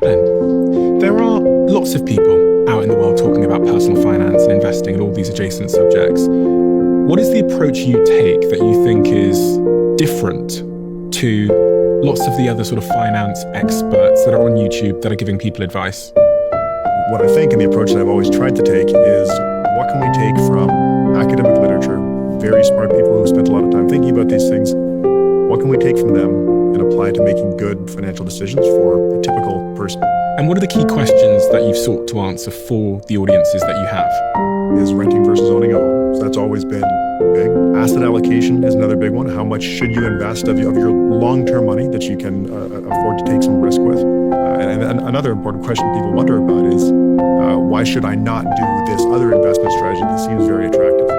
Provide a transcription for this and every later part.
Ben, there are lots of people out in the world talking about personal finance and investing and all these adjacent subjects. What is the approach you take that you think is different to lots of the other sort of finance experts that are on YouTube that are giving people advice? What I think, and the approach that I've always tried to take, is what can we take from academic literature, very smart people who spent a lot of time thinking about these things, what can we take from them and apply to making good financial decisions for a typical person? And what are the key questions that you've sought to answer for the audiences that you have? Is renting versus owning a home. So that's always been big. Asset allocation is another big one. How much should you invest of your long-term money that you can afford to take some risk with? And another important question people wonder about is, why should I not do this other investment strategy that seems very attractive?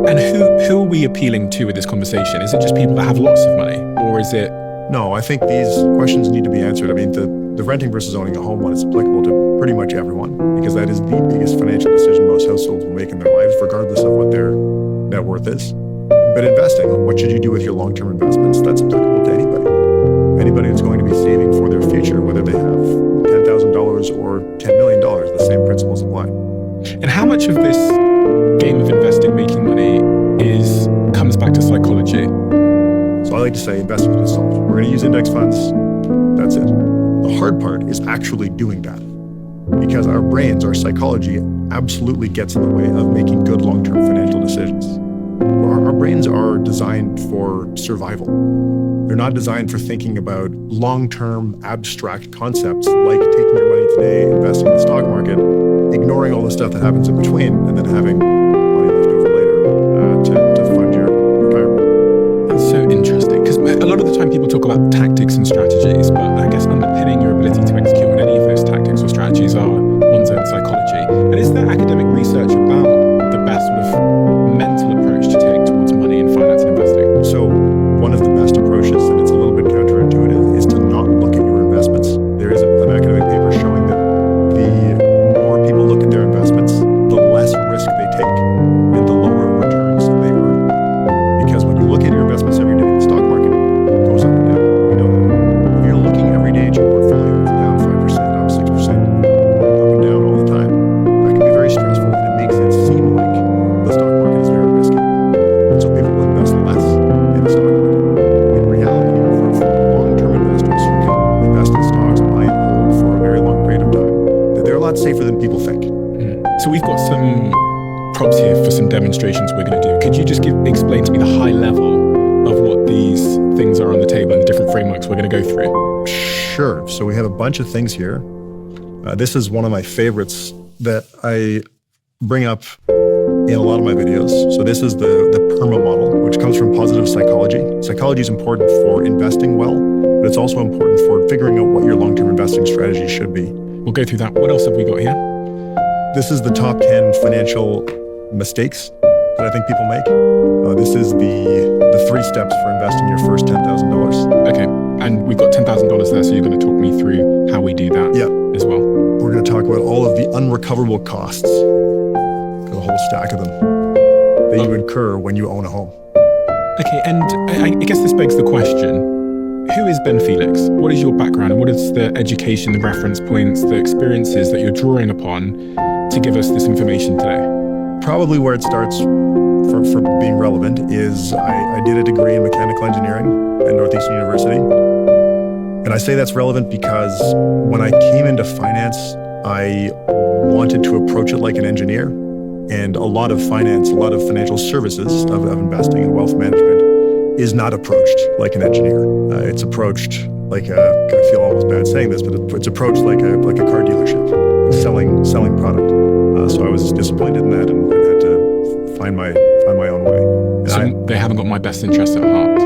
And who are we appealing to with this conversation? Is it just people that have lots of money, or is it? No, I think these questions need to be answered. I mean, the renting versus owning a home one is applicable to pretty much everyone, because that is the biggest financial decision most households will make in their lives, regardless of what their net worth is. But investing, what should you do with your long-term investments? That's applicable to anybody. Anybody who's going to be saving for their future, whether they have $10,000 or $10 million, the same principles apply. And how much of this game of investing, making money, comes back to psychology? So I like to say investing is psychology. We're going to use index funds. That's it. The hard part is actually doing that, because our brains, our psychology, absolutely gets in the way of making good long-term financial decisions. Our brains are designed for survival. They're not designed for thinking about long-term abstract concepts like taking your money today, investing in the stock market, ignoring all the stuff that happens in between, and then having money left over later to fund your retirement. That's so interesting, because a lot of the time people talk about tactics and strategies, but I guess underpinning your ability to execute on any of those tactics or strategies are one's own psychology. And is there academic research about the best sort of mental approach to take towards money and finance and investing? So one of the best approaches, and it's a little bit counterintuitive, is to not look at your investments. There is an academic paper showing that the more people look at their investments, the less risk they take and the lower returns they earn. Because when you look at your investments every day, the stock market goes up and down. We know that. If you're looking every day at your portfolio, it's down 5%, up 6%, up and down all the time, that can be very stressful, and it makes it seem like the stock market is very risky. And so people will invest less in the stock market. In reality, for long-term investors who can invest in stocks, buy and hold for a very long period of time, they're a lot safer than people think. So we've got some props here for some demonstrations we're going to do. Could you just explain to me the high level of what these things are on the table and the different frameworks we're going to go through? Sure. So we have a bunch of things here. This is one of my favorites that I bring up in a lot of my videos. So this is the PERMA model, which comes from positive psychology. Psychology is important for investing well, but it's also important for figuring out what your long-term investing strategy should be. We'll go through that. What else have we got here? This is the top 10 financial mistakes that I think people make. This is the 3 steps for investing your first $10,000. Okay, and we've got $10,000 there, so you're going to talk me through how we do that as well. We're going to talk about all of the unrecoverable costs, got a whole stack of them, that you incur when you own a home. Okay, and I guess this begs the question, who is Ben Felix? What is your background, and what is the education, the reference points, the experiences that you're drawing upon to give us this information today? Probably where it starts for being relevant is I did a degree in mechanical engineering at Northeastern University. And I say that's relevant because when I came into finance, I wanted to approach it like an engineer. And a lot of finance, a lot of financial services of investing and wealth management is not approached like an engineer. It's approached like I feel almost bad saying this, but it's approached like a car dealership, selling product. So I was disappointed in that and had to find my own way. So they haven't got my best interests at heart?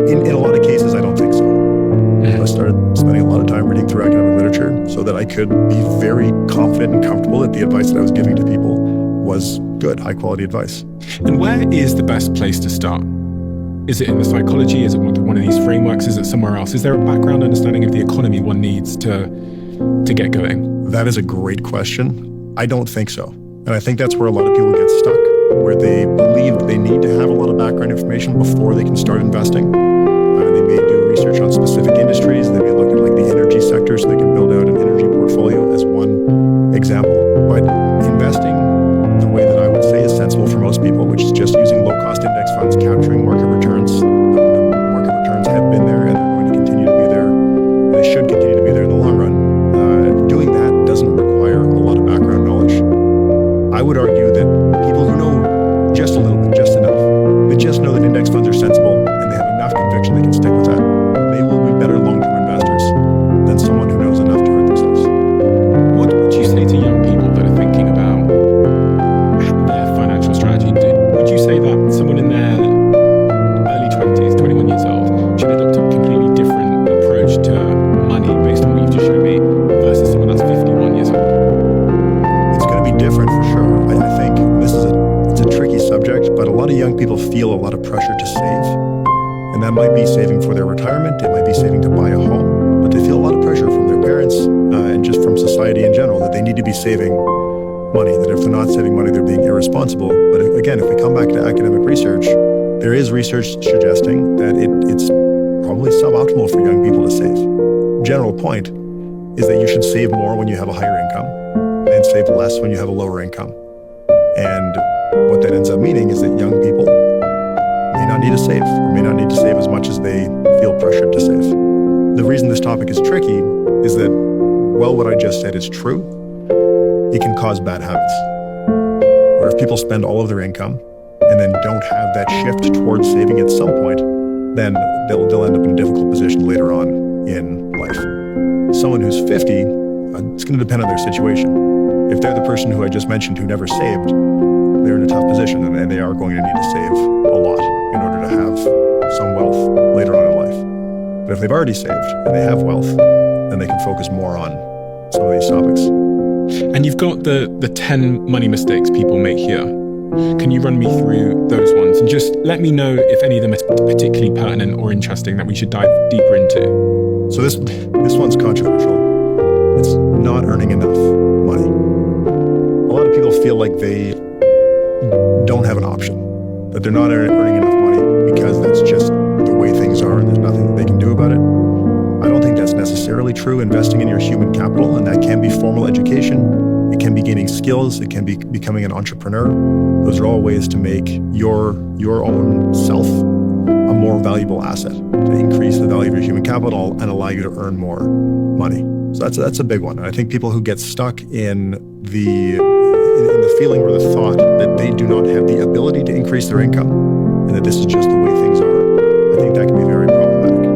In a lot of cases, I don't think so. I started spending a lot of time reading through academic literature so that I could be very confident and comfortable that the advice that I was giving to people was good, high-quality advice. And where is the best place to start? Is it in the psychology? Is it one of these frameworks? Is it somewhere else? Is there a background understanding of the economy one needs to get going? That is a great question. I don't think so. And I think that's where a lot of people get stuck, where they believe that they need to have a lot of background information before they can start investing. They may do research on specific industries. They may look at like the energy sector so they can build out an energy lot of young people feel a lot of pressure to save. And that might be saving for their retirement. It might be saving to buy a home. But they feel a lot of pressure from their parents and just from society in general that they need to be saving money, that if they're not saving money, they're being irresponsible. But again, if we come back to academic research, there is research suggesting that it's probably suboptimal for young people to save. General point is that you should save more when you have a higher income and save less when you have a lower income. And what that ends up meaning is that young people may not need to save or may not need to save as much as they feel pressured to save. The reason this topic is tricky is that, well, what I just said is true. It can cause bad habits. Where if people spend all of their income and then don't have that shift towards saving at some point, then they'll end up in a difficult position later on in life. Someone who's 50, it's going to depend on their situation. If they're the person who I just mentioned who never saved, they're in a tough position and they are going to need to save a lot in order to have some wealth later on in life. But if they've already saved and they have wealth, then they can focus more on some of these topics. And you've got the 10 money mistakes people make here. Can you run me through those ones and just let me know if any of them are particularly pertinent or interesting that we should dive deeper into? So this one's controversial. It's not earning enough money. A lot of people feel like they don't have an option, that they're not earning enough money because that's just the way things are and there's nothing that they can do about it. I don't think that's necessarily true. Investing in your human capital, and that can be formal education, it can be gaining skills, it can be becoming an entrepreneur. Those are all ways to make your own self a more valuable asset, to increase the value of your human capital and allow you to earn more money. So that's a big one. And I think people who get stuck in the feeling or the thought that they do not have the ability to increase their income and that this is just the way things are, I think that can be very problematic.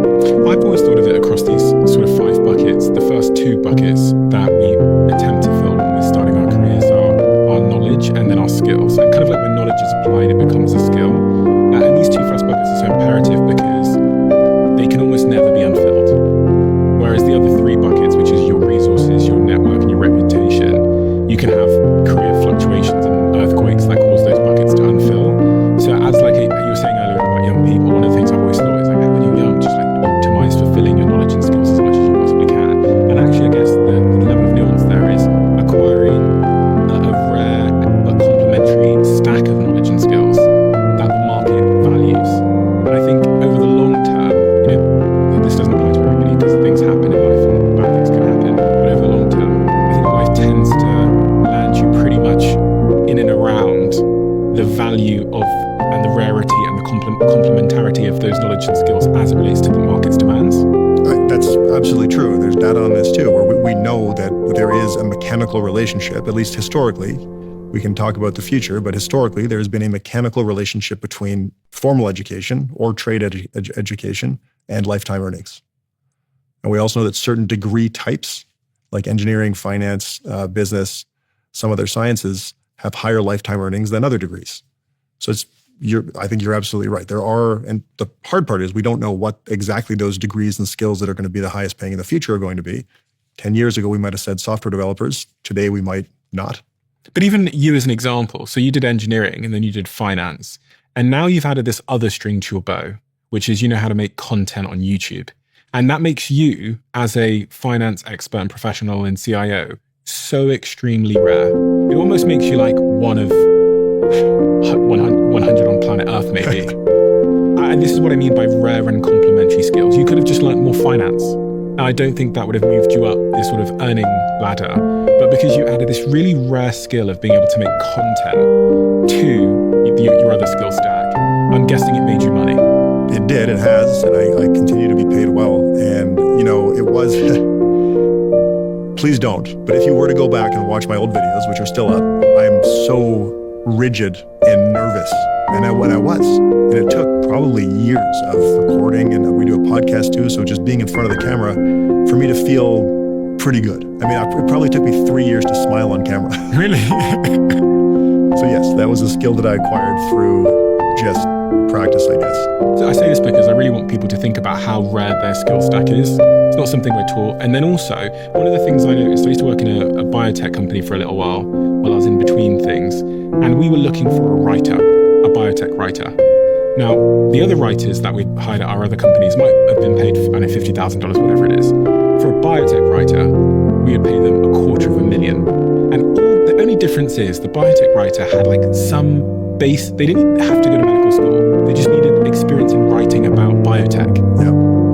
I've always thought of it across these sort of 5 buckets. The first 2 buckets that we attempt to fill when we're starting our careers are our knowledge and then our skills. And kind of like when knowledge is applied, it becomes a skill. And these 2 first buckets are so imperative because they can almost never be unfilled. Whereas the other 3 buckets, which is your resources, your network, and your reputation, you can have career fluctuations and earthquakes that cause those buckets to unfill. So as like you were saying earlier about young people, one of the things I've always thought is like when you're young, just like optimize fulfilling your knowledge and skills as much as you possibly can. And actually, I guess the level of nuance there is acquiring a rare but complementary stack of knowledge and skills that the market values. And I think over the long term, this doesn't apply to everybody because things happen in life and bad things can happen. But over the long term, I think life tends to land you pretty much in and around the value of and the rarity and the complementarity of those knowledge and skills as it relates to the market's demands. That's absolutely true. There's data on this too, where we know that there is a mechanical relationship, at least historically. We can talk about the future, but historically there has been a mechanical relationship between formal education or trade education and lifetime earnings. And we also know that certain degree types, like engineering, finance, business, some other sciences, have higher lifetime earnings than other degrees. So I think you're absolutely right. There are, and the hard part is we don't know what exactly those degrees and skills that are going to be the highest paying in the future are going to be. 10 years ago, we might have said software developers. Today, we might not. But even you as an example, so you did engineering and then you did finance. And now you've added this other string to your bow, which is you know how to make content on YouTube. And that makes you, as a finance expert and professional and CIO, so extremely rare. It almost makes you like one of 100 on planet Earth, maybe. And this is what I mean by rare and complementary skills. You could have just learned more finance. I don't think that would have moved you up this sort of earning ladder. But because you added this really rare skill of being able to make content to your other skill stack, I'm guessing it made you money. It did, it has, and I continue to be paid well. And, it was, please don't. But if you were to go back and watch my old videos, which are still up, I am so rigid and nervous. And I was. And it took probably years of recording, and we do a podcast too, so just being in front of the camera for me to feel pretty good. I mean, it probably took me 3 years to smile on camera. Really? So yes, that was a skill that I acquired through just practice, I guess. So I say this because I really want people to think about how rare their skill stack is. It's not something we're taught. And then also, one of the things I noticed, I used to work in a biotech company for a little while I was in between things, and we were looking for a writer, a biotech writer. Now, the other writers that we hired at our other companies might have been paid, I don't know, $50,000, whatever it is. For a biotech writer, we would pay them $250,000. And the only difference is the biotech writer had like some base, they didn't have to go to medical school. They just needed experience in writing about biotech. Yeah.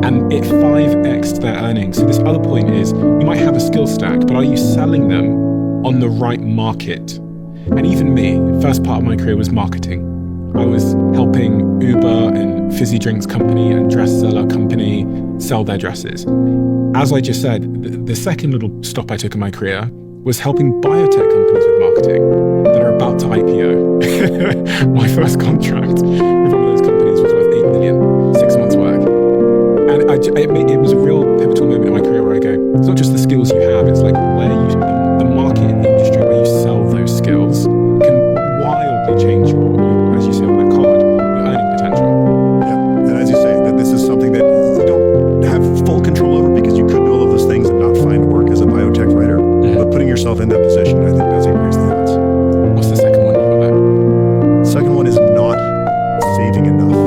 And it 5x'd their earnings. So this other point is, you might have a skill stack, but are you selling them on the right market? And even me, first part of my career was marketing. I was helping Uber and fizzy drinks company and dress seller company sell their dresses. As I just said, the second little stop I took in my career was helping biotech companies with marketing that are about to IPO. My first contract with one of those companies was worth $8 million, 6 months work. And it was a real pivotal moment in my career where I go, it's not just the skills you have, it's like the market and industry where you sell those skills can wildly change your, as you say on that card, your earning potential. Yeah, and as you say, that this is something that you don't have full control over because you could do all of those things and not find work as a biotech writer. But putting yourself in that position, I think, does increase the odds. What's the second one you've got there? Second one is not saving enough.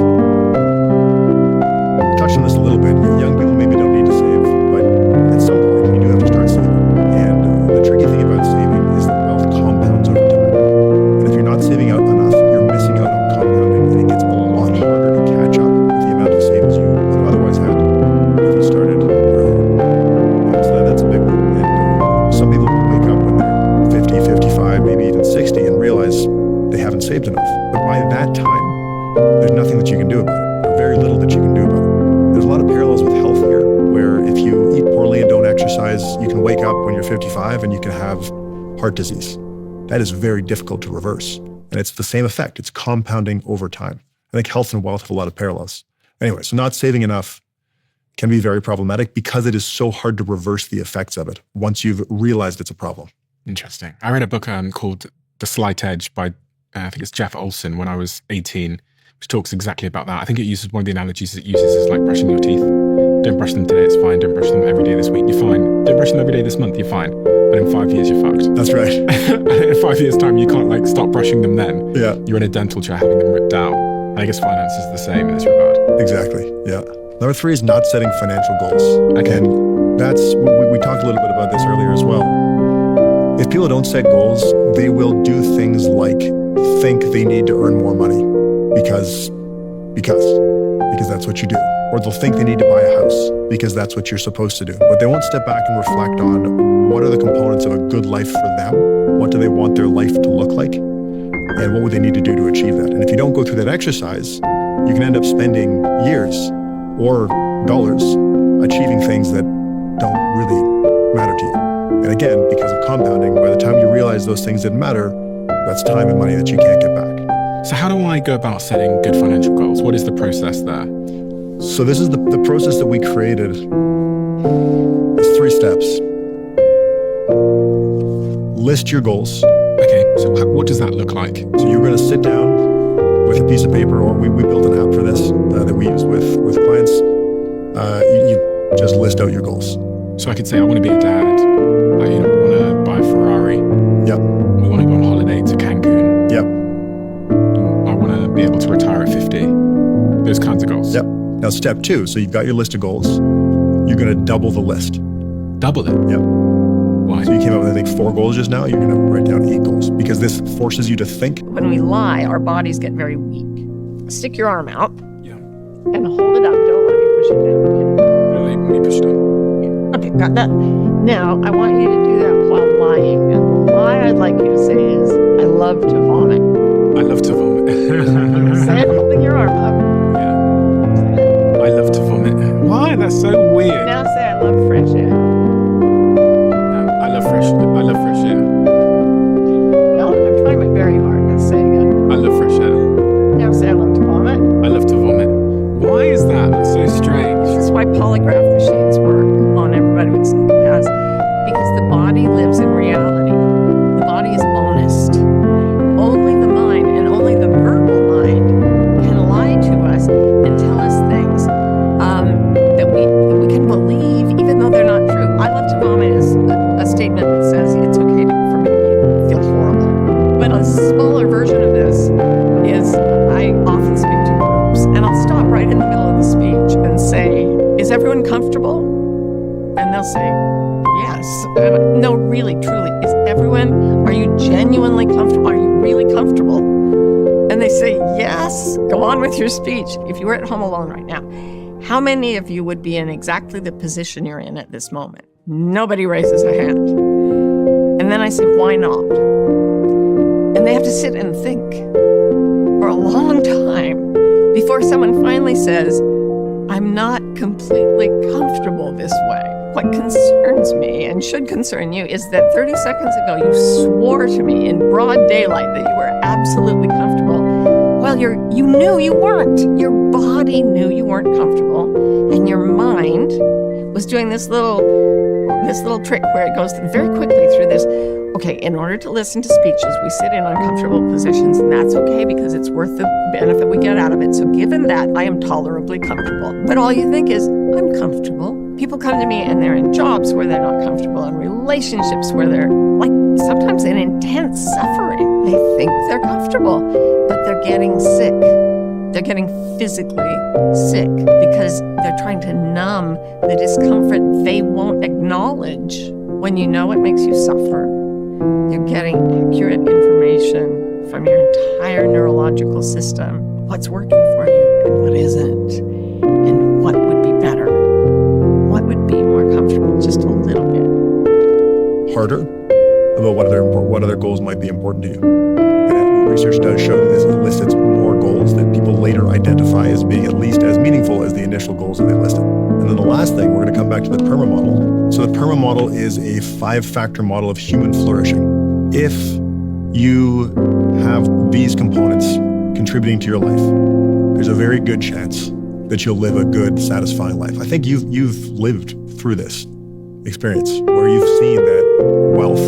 We touched on this a little bit. Young people maybe don't need to save, but at some point you do have to start saving. And the tricky thing about saving is that wealth compounds over time. And if you're not saving out enough, you're missing out on compounding, and it gets a lot harder to catch up with the amount of savings you would have otherwise had if you started earlier. So that's a big one. And some people will wake up when they're 50, 55, maybe even 60 and realize they haven't saved enough. But by that time, there's nothing that you can do about it, or very little that you can do about it. There's a lot of parallels with health here, where if you eat poorly and don't exercise, you can wake up when you're 55 and you can have heart disease. That is very difficult to reverse. And it's the same effect. It's compounding over time. I think health and wealth have a lot of parallels. Anyway, so not saving enough can be very problematic because it is so hard to reverse the effects of it once you've realized it's a problem. Interesting. I read a book called The Slight Edge by, I think it's Jeff Olson, when I was 18, which talks exactly about that. I think it uses one of the analogies it uses is like brushing your teeth. Don't brush them today, it's fine. Don't brush them every day this week, you're fine. Don't brush them every day this month, you're fine. But in 5 years, you're fucked. That's right. In 5 years' time, you can't like stop brushing them then. Yeah. You're in a dental chair having them ripped out. I guess finance is the same in this regard. Exactly. Yeah. Number 3 is not setting financial goals. Okay. And that's, we talked a little bit about this earlier as well. If people don't set goals, they will do things like think they need to earn more money because that's what you do. Or they'll think they need to buy a house because that's what you're supposed to do. But they won't step back and reflect on what are the components of a good life for them? What do they want their life to look like? And what would they need to do to achieve that? And if you don't go through that exercise, you can end up spending years or dollars achieving things that don't really matter to you. And again, because of compounding, by the time you realize those things didn't matter, that's time and money that you can't get back. So how do I go about setting good financial goals? What is the process there? So this is the process that we created. It's 3 steps. List your goals. Okay, so what does that look like? So you're going to sit down with a piece of paper, or we built an app for this that we use with clients. You just list out your goals. So I could say, I want to be a dad. I want to buy a Ferrari. Yep. We want to go on holiday to Cancun. Yep. I want to be able to retire at 50. Those kinds of goals. Yep. Now, step 2. So you've got your list of goals. You're going to double the list. Double it? Yep. Why? So you came up with, I think, 4 goals just now. You're going to write down 8 goals because this forces you to think. When we lie, our bodies get very weak. Stick your arm out Yeah. and hold it up. Don't let me push it down. Okay? Let me push it down. Okay, got that. Now, I want you to do that while lying. And the lie I'd like you to say is, I love to vomit. I love to vomit. Say it holding your arm up. Yeah. Say it. I love to vomit. Why? That's so weird. Now say, I love fresh air. No, I love fresh air. No, I'm trying my very hard. Let's say again. I love fresh air. Now say, I love to vomit. I love to vomit. Why is that? That's so strange. This is why polygraph machines work on everybody with psychopaths. Because the body lives in reality. The body is honest. Only the mind, and only the verbal mind, can lie to us and tell us things that we can believe, even though they're not true. everyone comfortable? And they'll say, yes. No, really, truly, are you genuinely comfortable? Are you really comfortable? And they say, yes. Go on with your speech. If you were at home alone right now, how many of you would be in exactly the position you're in at this moment? Nobody raises a hand. And then I say, why not? And they have to sit and think for a long time before someone finally says, I'm not completely comfortable this way. What concerns me and should concern you is that 30 seconds ago you swore to me in broad daylight that you were absolutely comfortable. Well, you knew you weren't. Your body knew you weren't comfortable, and your mind was doing this little trick where it goes very quickly through this. Okay, in order to listen to speeches, we sit in uncomfortable positions, and that's okay because it's worth the benefit we get out of it. So given that, I am tolerably comfortable. But all you think is, I'm comfortable. People come to me and they're in jobs where they're not comfortable, in relationships where they're sometimes in intense suffering. They think they're comfortable, but they're getting sick. They're getting physically sick because they're trying to numb the discomfort they won't acknowledge. When you know it makes you suffer, you're getting accurate information from your entire neurological system. What's working for you and what isn't, and what would be better. What would be more comfortable, just a little bit. Harder about what other goals might be important to you. And research does show that this elicits more goals that people later identify as being at least as meaningful as the initial goals that they listed. And then the last thing, we're going to come back to the PERMA model. So the PERMA model is a 5-factor model of human flourishing. If you have these components contributing to your life, there's a very good chance that you'll live a good, satisfying life. I think you've lived through this experience where you've seen that wealth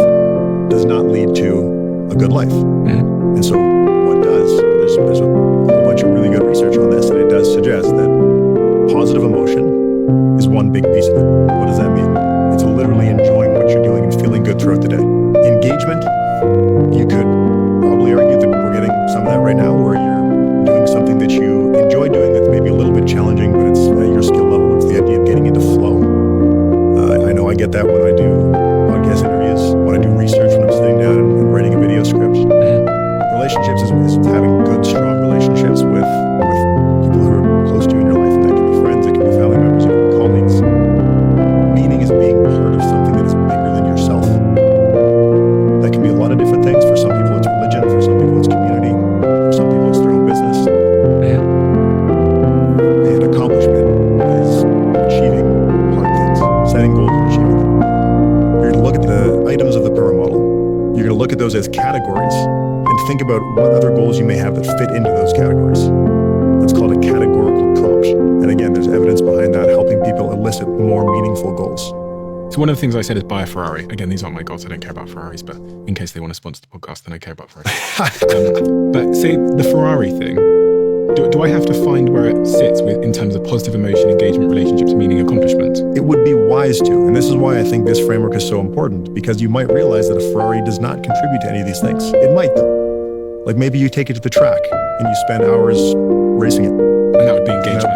does not lead to a good life. And so what does, there's a whole bunch of really good research on this, and it does suggest that positive emotion is one big piece of it. What does that mean? It's literally enjoying what you're doing and feeling good throughout the day. Engagement, you could probably argue that we're getting some of that right now, where you're doing something that you enjoy doing that's maybe a little bit challenging, but it's at your skill level. It's the idea of getting into flow. I know I get that when I do podcast interviews, when I do research, when I'm sitting down and writing a video script. Relationships is having good, strong relationships with people who are close to you in your life, and that can be friends, it can be family members, it can be colleagues. Meaning is being part of something that is bigger than yourself. That can be a lot of different things. For some people it's religion, for some people it's community, for some people it's their own business. And accomplishment is achieving hard things, setting goals and achieving them. You're going to look at the items of the PERMA model. You're going to look at those as categories and think about what other goals you may have that fit into those categories. That's called a categorical prompt. And again, there's evidence behind that, helping people elicit more meaningful goals. So one of the things I said is buy a Ferrari. Again, these aren't my goals. I don't care about Ferraris, but in case they want to sponsor the podcast, then I care about Ferraris. But say the Ferrari thing, do I have to find where it sits in terms of positive emotion, engagement, relationships, meaning, accomplishment? It would be wise to. And this is why I think this framework is so important, because you might realize that a Ferrari does not contribute to any of these things. It might, though. Like maybe you take it to the track and you spend hours racing it. And that would be engagement.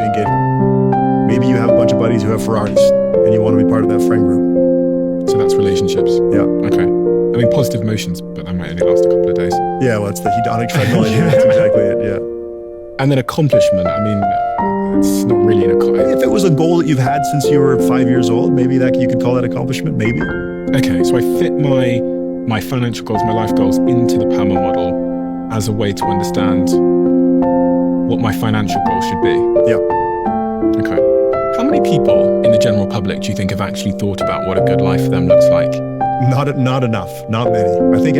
Maybe you have a bunch of buddies who have Ferraris and you want to be part of that friend group. So that's relationships. Yeah. Okay. I mean, positive emotions, but that might only last a couple of days. Yeah, well, it's the hedonic treadmill idea. That's exactly it, yeah. And then accomplishment, I mean, it's not really an accomplishment. If it was a goal that you've had since you were 5 years old, maybe that you could call that accomplishment, maybe. Okay, so I fit my financial goals, my life goals into the PAMA model as a way to understand what my financial goals should be. Yeah. Okay. How many people in the general public do you think have actually thought about what a good life for them looks like? Not enough, not many. I think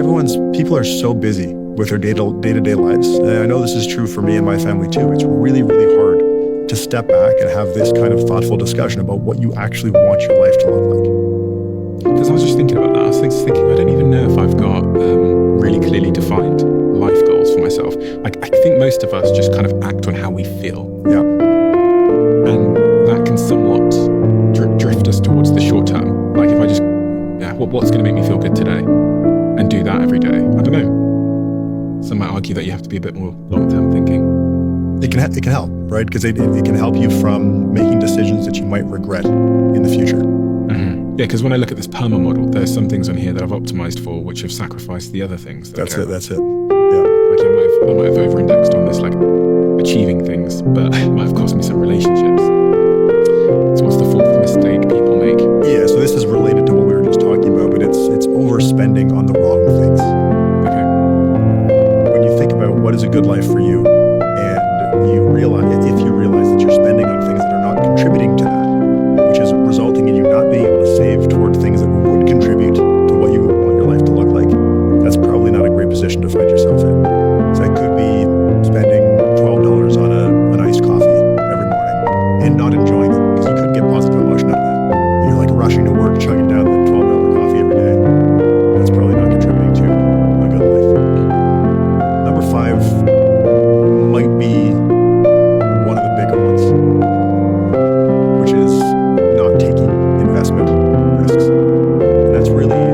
people are so busy with their day-to-day lives. And I know this is true for me and my family too. It's really, really hard to step back and have this kind of thoughtful discussion about what you actually want your life to look like. Because I was just thinking about that. I was thinking, I don't even know if I've got really clearly defined life goals for myself. I think most of us just kind of act on how we feel. Yeah. And that can somewhat drift us towards the short term. Like if I just, what's going to make me feel good today? And do that every day. I don't know. Some might argue that you have to be a bit more long-term thinking. It can help. right? Because it can help you from making decisions that you might regret in the future. Mm-hmm. Yeah, because when I look at this PERMA model, there's some things on here that I've optimized for, which have sacrificed the other things. That's it. Yeah. Like I might have over-indexed on this, like achieving things, but it might have cost me some relationships. So what's the fourth mistake people make? Yeah, so this is related to what we were just talking about, but it's overspending on the wrong things. Okay. When you think about what is a good life for you, and if you realize that you're spending on things that are not contributing to that, which is resulting in you not being able to save toward things that would contribute to what you want your life to look like, that's probably not a great position to find yourself in. So that could be spending $12 on an iced coffee every morning and not enjoying it because you couldn't get positive emotion out of that. You're like rushing to work, chugging down the $12 coffee every day. That's probably not contributing to a good life. Number 5 might be one of the bigger ones, which is not taking investment risks. And that's really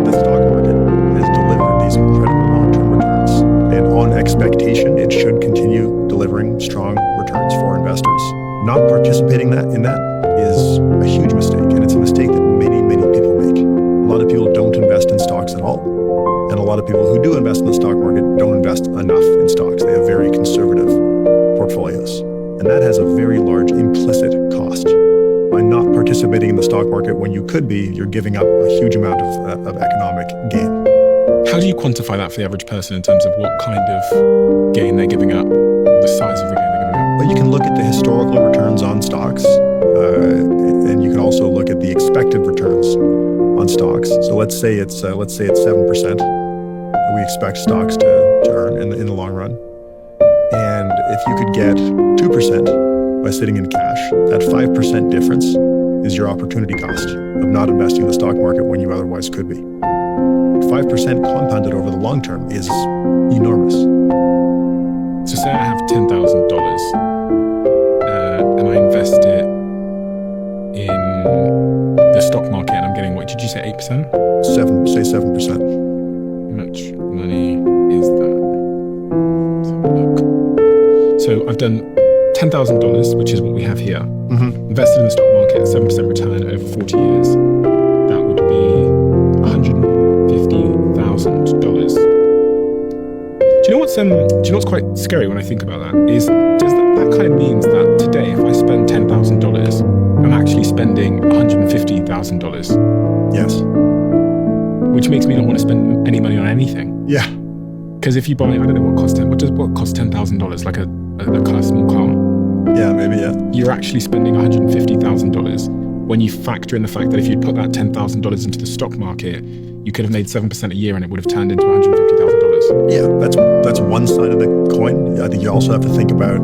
the stock market has delivered these incredible long-term returns. And on expectation, it should continue delivering strong returns for investors. Not participating in that is a huge mistake, and it's a mistake that many, many people make. A lot of people don't invest in stocks at all, and a lot of people who do invest in the stock market don't invest enough in stocks. They have very conservative portfolios, and that has a very large implicit cost. By not participating in the stock market when you could be, you're giving up a huge amount of economic gain. How do you quantify that for the average person in terms of what kind of gain they're giving up, the size of the gain they're giving up? But you can look at the historical returns on stocks, and you can also look at the expected returns on stocks. So let's say it's 7% that we expect stocks to earn in the long run. And if you could get 2% by sitting in cash, that 5% difference is your opportunity cost of not investing in the stock market when you otherwise could be. 5% compounded over the long term is enormous. So say I have $10,000 and I invest it in the stock market and I'm getting, what did you say, 8%? 7%. How much money is that? Let's have a look. So I've done $10,000, which is what we have here. Mm-hmm. Invested in the stock market, 7% return over 40 years. That would be $150,000. Do you know what's quite scary when I think about that? Is that kind of means that today, if I spend $10,000, I'm actually spending $150,000. Yes. Which makes me not want to spend any money on anything. Yeah. Because if you buy, I don't know what costs $10,000, like a kind of small car. Yeah, maybe, yeah. You're actually spending $150,000 when you factor in the fact that if you'd put that $10,000 into the stock market, you could have made 7% a year and it would have turned into $150,000. Yeah, that's one side of the coin. I think you also have to think about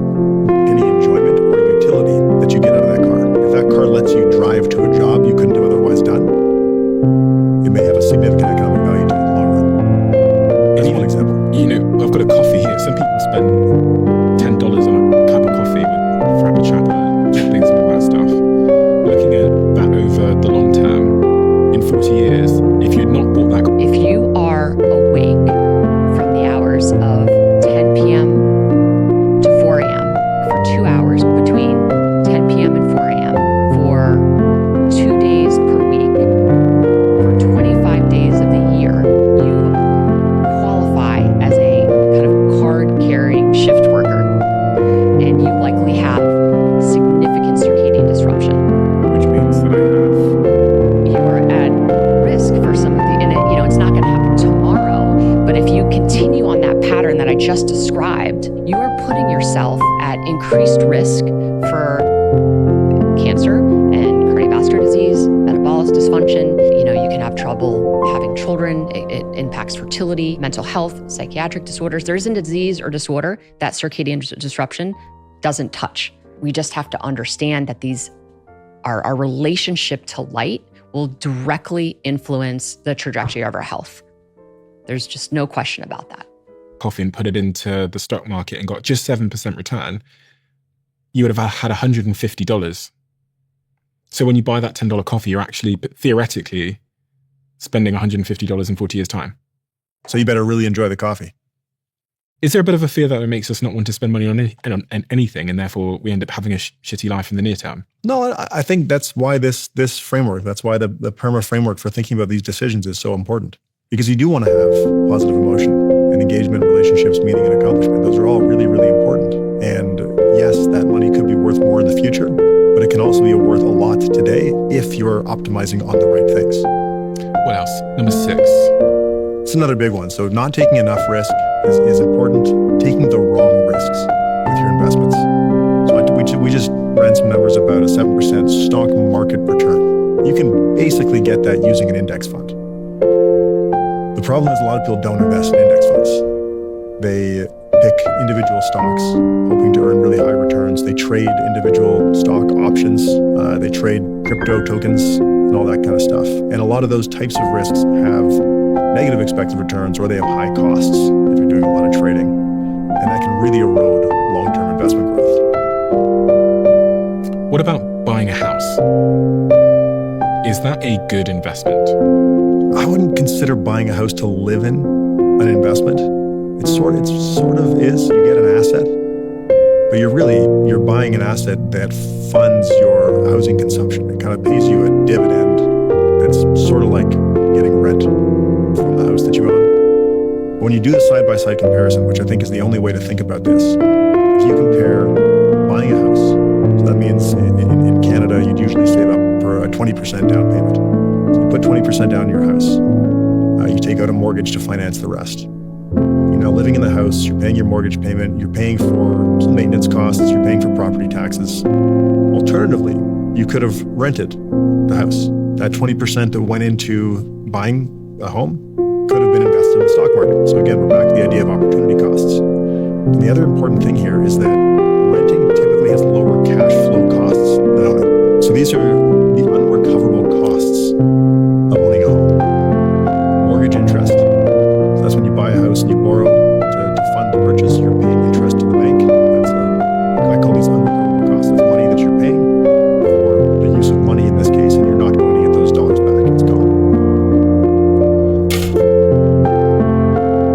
any enjoyment or utility that you get out of that car. If that car lets you drive to a job you couldn't have otherwise done, it may have a significant economic value to you in the long run. That's one example. You know, I've got a coffee here. Some people spend $10 on a cup of coffee with frappuccino, things and all that stuff. Looking at that over the long term, in 40 years, if you'd not bought that... If you are awake from the hours of 10 p.m. to 4 a.m. for 2 hours between 10 p.m. and 4 a.m. for 2 days per week, for 25 days of the year, you qualify as a kind of card-carrying shift worker, and you likely have significant circadian disruption. Which means that I have... You are at risk for some of the, and it's not going to happen tomorrow, but if you continue on that pattern that I just described, you are putting yourself at increased risk for cancer and cardiovascular disease, metabolic dysfunction. You can have trouble having children. It impacts fertility, mental health, psychiatric disorders. There isn't a disease or disorder that circadian disruption doesn't touch. We just have to understand that our relationship to light will directly influence the trajectory of our health. There's just no question about that. Coffee and put it into the stock market and got just 7% return, you would have had $150. So when you buy that $10 coffee, you're actually theoretically spending $150 in 40 years' time. So you better really enjoy the coffee. Is there a bit of a fear that it makes us not want to spend money on anything, and therefore we end up having a shitty life in the near term? No, I think that's why this framework, that's why the PERMA framework for thinking about these decisions is so important. Because you do want to have positive emotion and engagement, relationships, meaning, and accomplishment. Those are all really, really important. And yes, that money could be worth more in the future, but it can also be worth a lot today if you're optimizing on the right things. What else? Number 6. It's another big one. So not taking enough risk is important. Taking the wrong risks with your investments. So we just ran some numbers about a 7% stock market return. You can basically get that using an index fund. The problem is a lot of people don't invest in index funds. They pick individual stocks, hoping to earn really high returns. They trade individual stock options. They trade crypto tokens and all that kind of stuff. And a lot of those types of risks have negative expected returns, or they have high costs if you're doing a lot of trading. And that can really erode long-term investment growth. What about buying a house? Is that a good investment? I wouldn't consider buying a house to live in an investment. It sort of is. You get an asset, but you're buying an asset that funds your housing consumption. It kind of pays you a dividend that's sort of like getting rent from the house that you own. When you do the side-by-side comparison, which I think is the only way to think about this, if you compare buying a house, so that means in Canada, you'd usually save up for a 20% down payment. So you put 20% down in your house. You take out a mortgage to finance the rest. You're now living in the house, you're paying your mortgage payment, you're paying for some maintenance costs, you're paying for property taxes. Alternatively, you could have rented the house. That 20% that went into buying a home could have been invested in the stock market. So again, we're back to the idea of opportunity costs. And the other important thing here is that renting typically has lower cash flow costs than owning. So these are the unrecoverable costs of owning a home. Mortgage interest. So that's when you buy a house and you borrow to fund the purchase, you're paying interest to the bank. I call these unrecoverable costs. That's money that you're paying for the use of money in this case, and you're not going to get those dollars back. It's gone.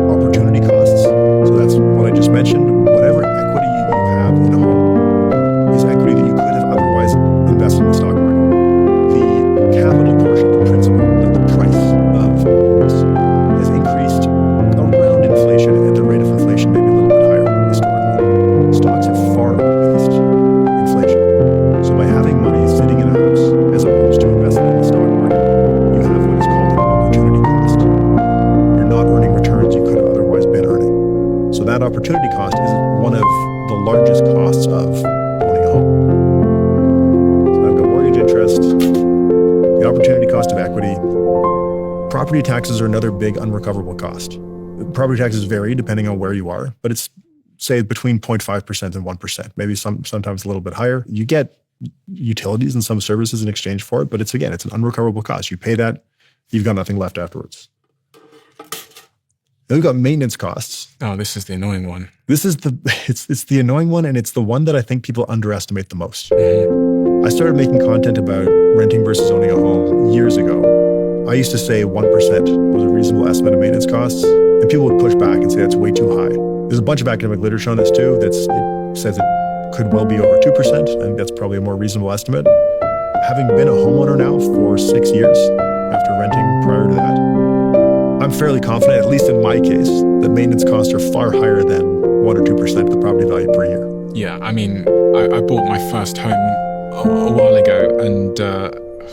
Opportunity costs. So that's what I just mentioned. Whatever equity you have in a home is equity that you could have otherwise invested in the stock market. The capital portion, the principal, the price of homes has increased around inflation at the rate of inflation, maybe a little bit higher historically. Stocks have far outpaced inflation. So by having money sitting in a house as opposed to investing in the stock market, you have what is called an opportunity cost. You're not earning returns you could have otherwise been earning. So that opportunity cost is one of the largest costs of owning a home. So I've got mortgage interest, the opportunity cost of equity. Property taxes are another big unrecoverable cost. Property taxes vary depending on where you are, but it's, say, between 0.5% and 1%, maybe sometimes a little bit higher. You get utilities and some services in exchange for it, but it's an unrecoverable cost. You pay that, you've got nothing left afterwards. Then we've got maintenance costs. Oh, this is the annoying one. This is it's the annoying one, and it's the one that I think people underestimate the most. I started making content about renting versus owning a home years ago. I used to say 1% was a reasonable estimate of maintenance costs, and people would push back and say that's way too high. There's a bunch of academic literature on this too it says it could well be over 2%. I think that's probably a more reasonable estimate. Having been a homeowner now for 6 years after renting prior to that, I'm fairly confident, at least in my case, that maintenance costs are far higher than 1 or 2% of the property value per year. Yeah, I mean, I bought my first home a while ago, and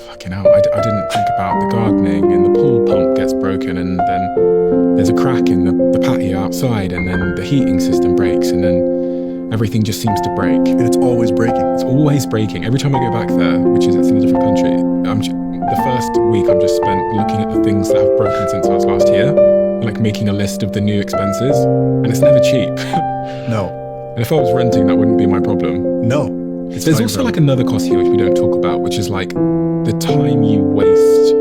fucking hell, I didn't think about the gardening, and the pool pump gets broken, and then there's a crack in the patio outside, and then the heating system breaks, and then everything just seems to break. And it's always breaking. It's always breaking. Every time I go back there, which is it's in a different country, the first week I'm just spent looking at the things that have broken since I was last here, like making a list of the new expenses, and it's never cheap. No. And if I was renting, that wouldn't be my problem. No. There's also like another cost here which we don't talk about, which is like the time you waste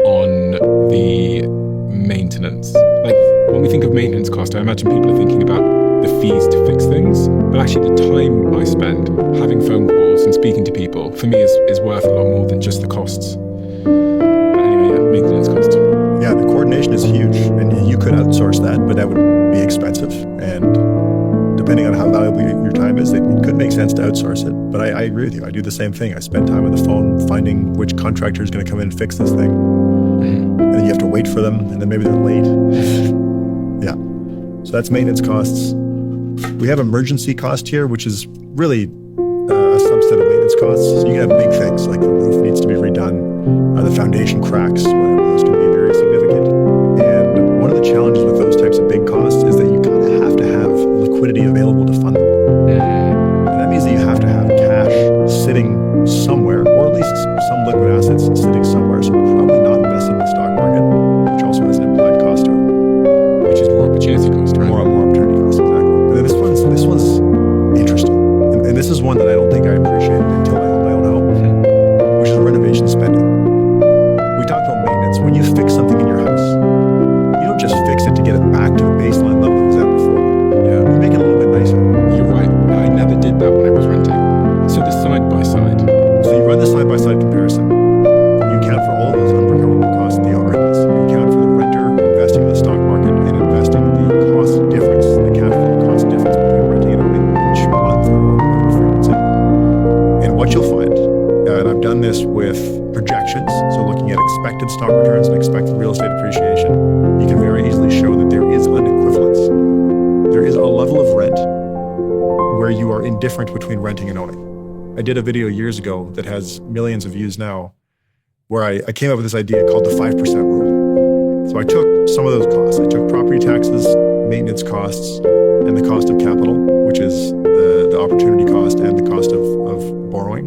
on the maintenance. Like when we think of maintenance cost, I imagine people are thinking about the fees to fix things, but actually the time I spend having phone calls and speaking to people for me is worth a lot more than just the costs. But anyway, yeah, maintenance cost. Yeah, the coordination is huge, and you could outsource that, but that would be expensive. makes sense to outsource it. But I agree with you. I do the same thing. I spend time on the phone finding which contractor is going to come in and fix this thing. And then you have to wait for them, and then maybe they're late. Yeah. So that's maintenance costs. We have emergency cost here, which is really a subset of maintenance costs. So you can have big things like the roof needs to be redone, the foundation cracks, whatever. Those can be very significant. And one of the challenges with those types of big costs is that you kind of have to have liquidity available to fund them. And that means that you have to have cash sitting somewhere, or at least some liquid assets sitting somewhere. So probably not invested in the stock market, which also has an implied cost to it. Which is more opportunity cost, right? More opportunity cost, exactly. And then this one's interesting. And this is one that I don't think I appreciated until I owned my own home, which is renovation spending. We talked about maintenance. When you fix something in your house, you don't just fix it to get it back to the baseline level it was at before. Yeah. You make it a little bit nicer. You're right. I never did that when I was renting. So the side by side. So you run the side-by-side comparison. You account for all of those unrecoverable costs the owner has. You account for the renter investing in the stock market and investing in the cost difference, the cash flow cost difference between renting and owning each month or whatever frequency. And what you'll find, and I've done this with projections, so looking at expected stock returns and expected real estate appreciation, you can very easily show that there is an equivalence. There is a level of rent where you are indifferent between renting and owning. I did a video years ago that has millions of views now, where I came up with this idea called the 5% rule. So I took some of those costs. I took property taxes, maintenance costs, and the cost of capital, which is the opportunity cost and the cost of borrowing.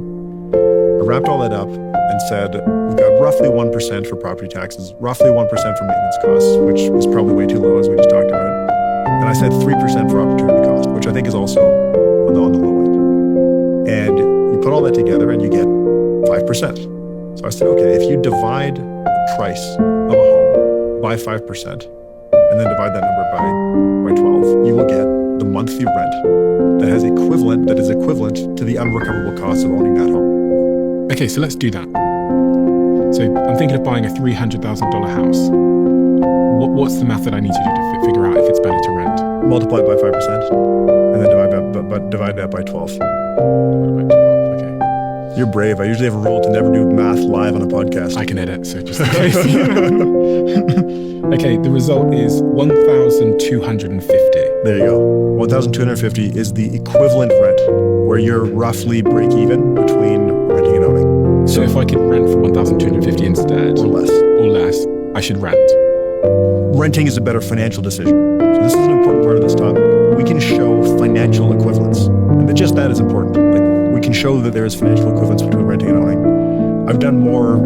I wrapped all that up and said, we've got roughly 1% for property taxes, roughly 1% for maintenance costs, which is probably way too low as we just talked about it. And I said 3% for opportunity cost, which I think is also on the low end. And you put all that together and you get 5%. So I said, okay, if you divide the price of a home by 5% and then divide that number by 12, you will get the monthly rent that is equivalent to the unrecoverable costs of owning that home. Okay, so let's do that. So I'm thinking of buying a $300,000 house. What's the math that I need to do to figure out if it's better to rent? Multiply it by 5% and then divide that by 12. Okay. You're brave. I usually have a rule to never do math live on a podcast. I can edit, so just in case. Okay, the result is 1,250. There you go. 1,250 is the equivalent rent where you're roughly break even between renting and owning. So if I could rent for 1,250 instead, or less, I should rent. Renting is a better financial decision. So this is an important part of this topic. We can show financial equivalence, and just that is important. Like, we can show that there is financial equivalence between renting and owning. I've done more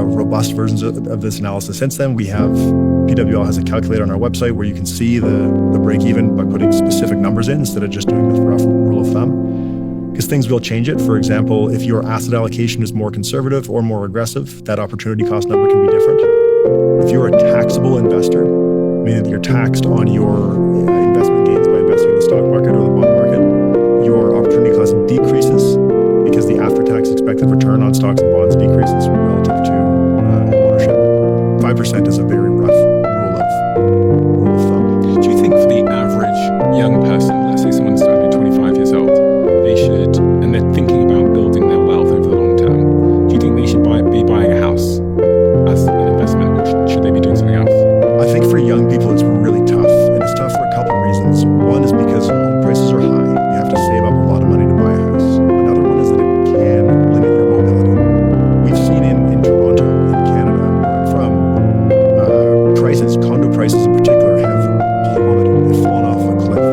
robust versions of this analysis since then. We have, PWL has a calculator on our website where you can see the break even by putting specific numbers in instead of just doing the rough rule of thumb. Because things will change it. For example, if your asset allocation is more conservative or more aggressive, that opportunity cost number can be different. If you're a taxable investor, meaning that you're taxed on your investment gains by investing in the stock market or the bond market, your opportunity cost decreases because the after-tax expected return on stocks and bonds decreases relative to ownership. 5% is a very rough rule of thumb. Do you think for the average young person, let's say someone started at 25 years old, they should, and they're thinking about building their wealth over the long term, do you think they should be buying a house as an investment, or should they be doing something else? I think for young people it's really tough, and it's tough for a couple of reasons. One is because home prices are high. You have to save up a lot of money to buy a house. Another one is that it can limit your mobility. We've seen in Toronto, in Canada, where I'm from, condo prices in particular have plummeted. They've fallen off a cliff.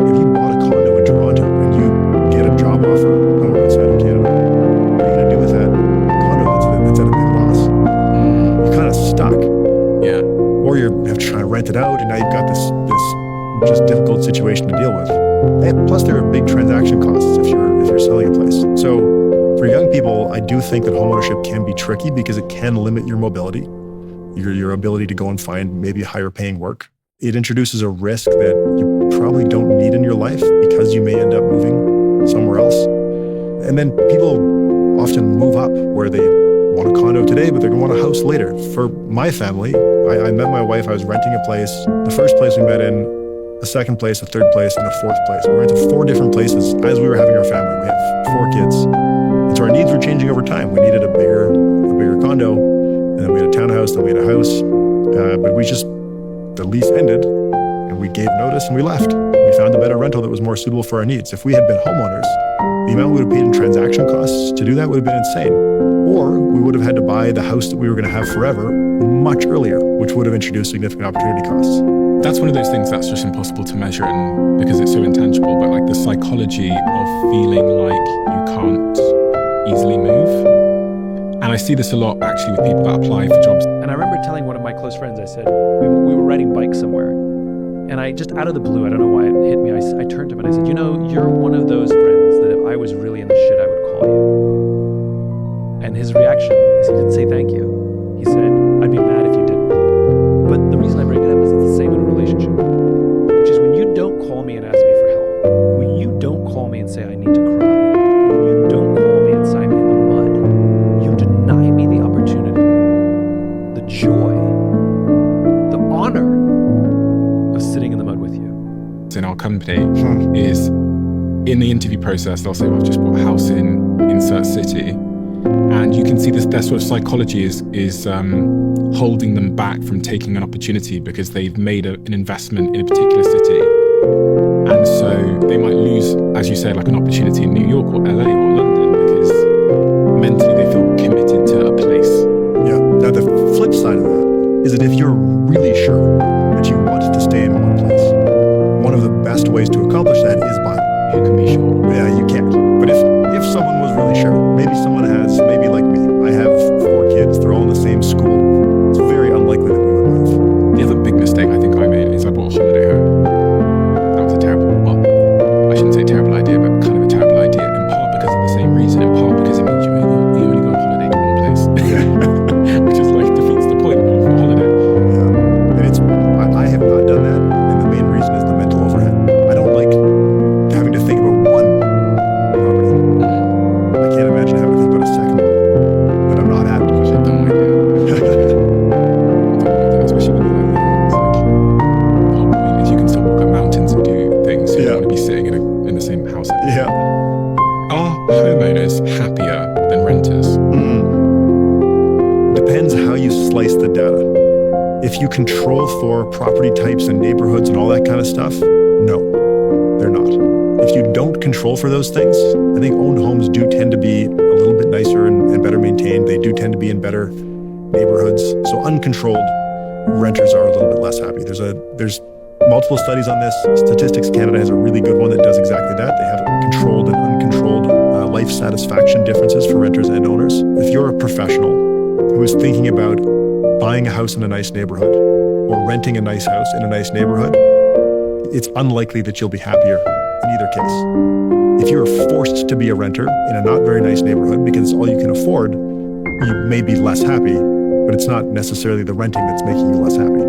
If you bought a condo in Toronto and you get a job offer somewhere outside of Canada, what are you going to do with that condo that's at a big loss? You're kind of stuck. Yeah. Or you have to try and rent it out, and now you've got this just difficult situation to deal with. And plus, there are big transaction costs if you're selling a place. So, for young people, I do think that homeownership can be tricky because it can limit your mobility, your ability to go and find maybe higher paying work. It introduces a risk that you probably don't need in your life because you may end up moving somewhere else. And then people often move up where they want a condo today, but they're going to want a house later. For my family, I met my wife, I was renting a place. The first place we met in, a second place, a third place, and a fourth place. We went to 4 different places as we were having our family. We have 4 kids. And so our needs were changing over time. We needed a bigger condo, and then we had a townhouse, then we had a house. But the lease ended, and we gave notice and we left. We found a better rental that was more suitable for our needs. If we had been homeowners, the amount we would have paid in transaction costs to do that would have been insane. Or we would have had to buy the house that we were going to have forever much earlier, which would have introduced significant opportunity costs. That's one of those things that's just impossible to measure, and because it's so intangible, but like the psychology of feeling like you can't easily move. And I see this a lot actually with people that apply for jobs. And I remember telling one of my close friends, I said, we were riding bikes somewhere. And I just out of the blue, I don't know why it hit me, I turned to him and I said, you're one of those friends that if I was really in the shit, I would call you. And his reaction is he didn't say thank you. He said, I'd be mad if you didn't. But the reason I bring it up is it's the same in a relationship, which is when you don't call me and ask me for help, when you don't call me and say I need to cry, when you don't call me and say I'm in the mud, you deny me the opportunity, the joy, the honor of sitting in the mud with you. In our company is in the interview process, they'll say, well, I've just bought a house in insert city. And you can see this, their sort of psychology is holding them back from taking an opportunity because they've made an investment in a particular city. And so they might lose, as you said, like an opportunity in New York or LA or London because mentally they feel committed to a place. Yeah. Now the flip side of that is that if you're really sure that you want to stay in one place, one of the best ways to accomplish that is by Who can be sure? Yeah, you can't. But if someone was really sure, maybe like me, I have 4 kids, they're all in the same school, it's very unlikely that we would move. The other big mistake I think I made is I bought a holiday home. That was a I shouldn't say terrible idea, but kind of a terrible idea, in part because of the same reason, in part because it means you only go on holiday to one place. Which is like defeats the point of a holiday. Yeah. And I have not done that, and the main reason is the mental overhead. I don't like having to think about one property. I can't imagine having to think about a second one that I'm not at. Which I don't like that. Especially when you're like, it's like, the whole point is you can still walk up mountains and do things, so you don't want to be sitting in the same house. Yeah. Are homeowners happier than renters? Depends how you slice the data. If you control for property types and neighborhoods and all that kind of stuff, no, they're not. If you don't control for those things, I think owned homes do tend to be a little bit nicer and better maintained. They do tend to be in better neighborhoods. So uncontrolled renters are a little bit less happy. There's multiple studies on this. Statistics Canada has a really good one that does exactly that. They have controlled and uncontrolled life satisfaction differences for renters and owners. If you're a professional who is thinking about buying a house in a nice neighborhood or renting a nice house in a nice neighborhood, it's unlikely that you'll be happier in either case. If you're forced to be a renter in a not very nice neighborhood because it's all you can afford, you may be less happy, but it's not necessarily the renting that's making you less happy.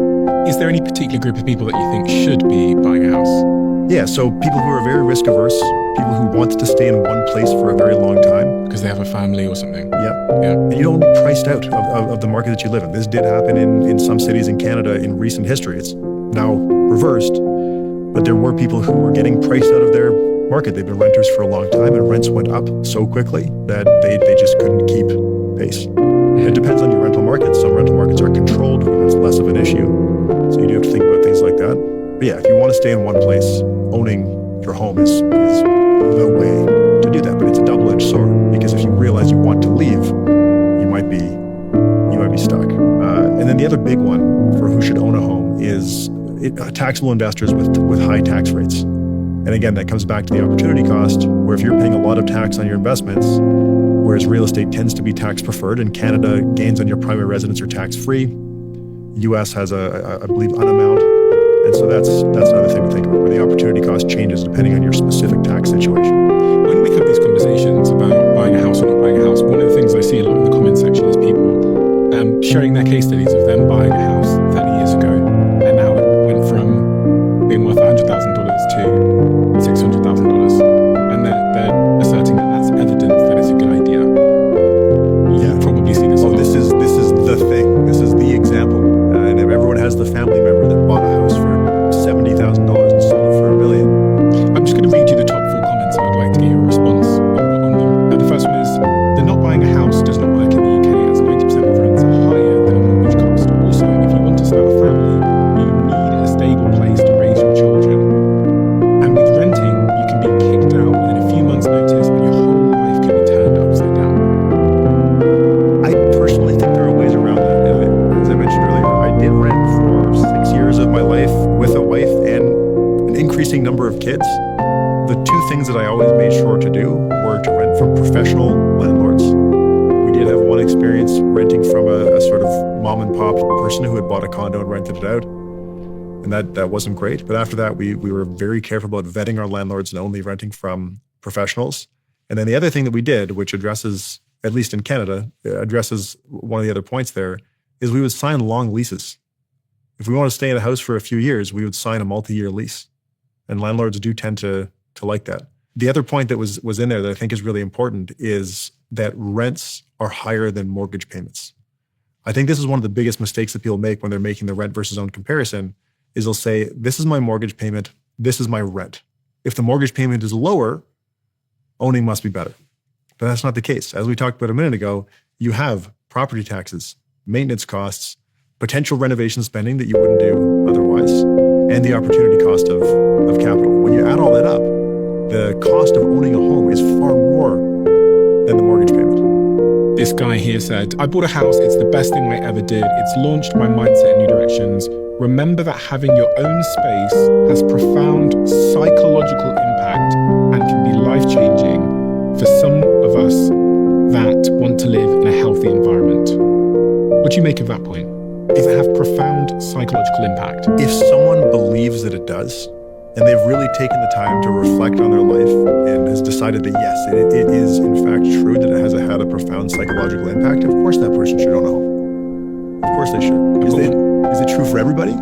Is there any particular group of people that you think should be buying a house? Yeah, so people who are very risk averse, people who want to stay in one place for a very long time. Because they have a family or something? Yeah. Yeah. And you don't want to be priced out of the market that you live in. This did happen in some cities in Canada in recent history. It's now reversed, but there were people who were getting priced out of their market. They've been renters for a long time, and rents went up so quickly that they just couldn't keep pace. It depends on your rental market. Some rental markets are controlled where it's less of an issue, so you do have to think about things like that. But yeah, if you want to stay in one place, owning your home is the way to do that. But it's a double-edged sword, because if you realize you want to leave, you might be stuck. And then the other big one for who should own a home is taxable investors with high tax rates. And again, that comes back to the opportunity cost, where if you're paying a lot of tax on your investments, whereas real estate tends to be tax preferred, and Canada, gains on your primary residence are tax free. US has I believe an amount. And so that's another thing to think about, where the opportunity cost changes depending on your specific tax situation. When we have these conversations about buying a house or not buying a house, one of the things I see a lot in the comment section is people sharing their case studies of them buying a house 30 years ago, and now it went from being worth $100,000 to $600,000, and they're asserting that that's evidence that it's a good idea. You probably see this. This is the thing. This is the example, and everyone has the family member that bought a house for $70,000 and years of my life with a wife and an increasing number of kids, the two things that I always made sure to do were to rent from professional landlords. We did have one experience renting from a sort of mom and pop person who had bought a condo and rented it out. And that wasn't great. But after that, we were very careful about vetting our landlords and only renting from professionals. And then the other thing that we did, which addresses, at least in Canada, addresses one of the other points there, is we would sign long leases. If we want to stay in a house for a few years, we would sign a multi-year lease. And landlords do tend to like that. The other point that was in there that I think is really important is that rents are higher than mortgage payments. I think this is one of the biggest mistakes that people make when they're making the rent versus own comparison, is they'll say, this is my mortgage payment, this is my rent. If the mortgage payment is lower, owning must be better. But that's not the case. As we talked about a minute ago, you have property taxes, maintenance costs, potential renovation spending that you wouldn't do otherwise, and the opportunity cost of capital. When you add all that up, the cost of owning a home is far more than the mortgage payment. This guy here said, I bought a house, it's the best thing I ever did. It's launched my mindset in new directions. Remember that having your own space has profound psychological impact and can be life-changing for some of us that want to live in a healthy environment. What do you make of that point? Does it have profound psychological impact? If someone believes that it does, and they've really taken the time to reflect on their life and has decided that yes, it is in fact true that it has had a profound psychological impact, of course that person should own a home. Of course they should. Is it true for everybody? I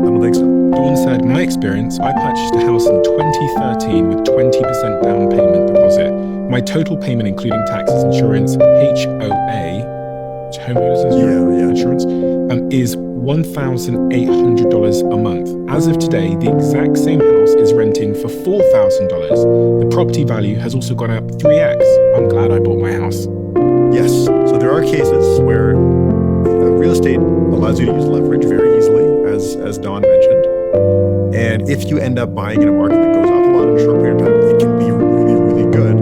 don't think so. Dawn said, my experience, I purchased a house in 2013 with 20% down payment deposit. My total payment, including taxes, insurance, HOA, homeowners insurance, is $1,800 a month. As of today, the exact same house is renting for $4,000. The property value has also gone up 3x. I'm glad I bought my house. Yes. So there are cases where real estate allows you to use leverage very easily, as Dawn mentioned. And if you end up buying in a market that goes up a lot in a short period of time, it can be really, really good.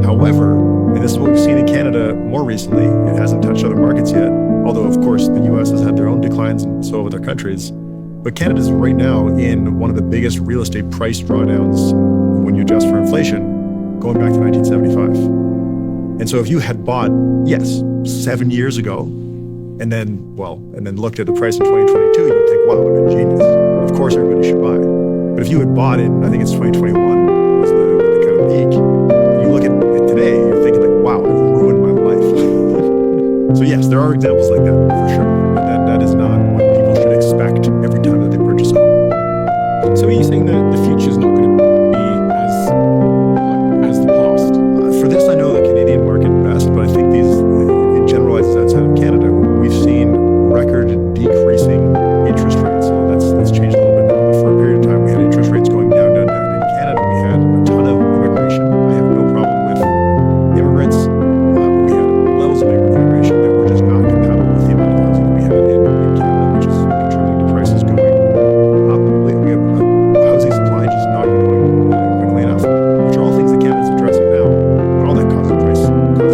However, and this is what we've seen in Canada more recently, it hasn't touched other markets yet, although of course the US has had their own declines and so have other countries. But Canada's right now in one of the biggest real estate price drawdowns when you adjust for inflation, going back to 1975. And so if you had bought, 7 years ago, and then looked at the price in 2022, you'd think, wow, I'm a genius. Of course everybody should buy. But if you had bought it, I think it's 2021 was the kind of peak, and you look at it today, you're thinking like, wow, I've ruined my life. So yes, there are examples like that, for sure. But that is not what people should expect every time that they purchase a home. So are you saying that the future is not going to be as the past? For this, I know the Canadian market best, but I think it generalizes outside of Canada. We've seen record decreasing interest rates. So that's changed a little bit now. But for a period of time, we had interest rates going down. In Canada, we had a ton of immigration. I have no problem with immigrants, but we had levels of immigration that were just not compatible with the amount of housing that we had in Canada, which is contributing to prices going up. We have a housing supply just not growing quickly enough, which are all things that Canada's addressing now. But all that caused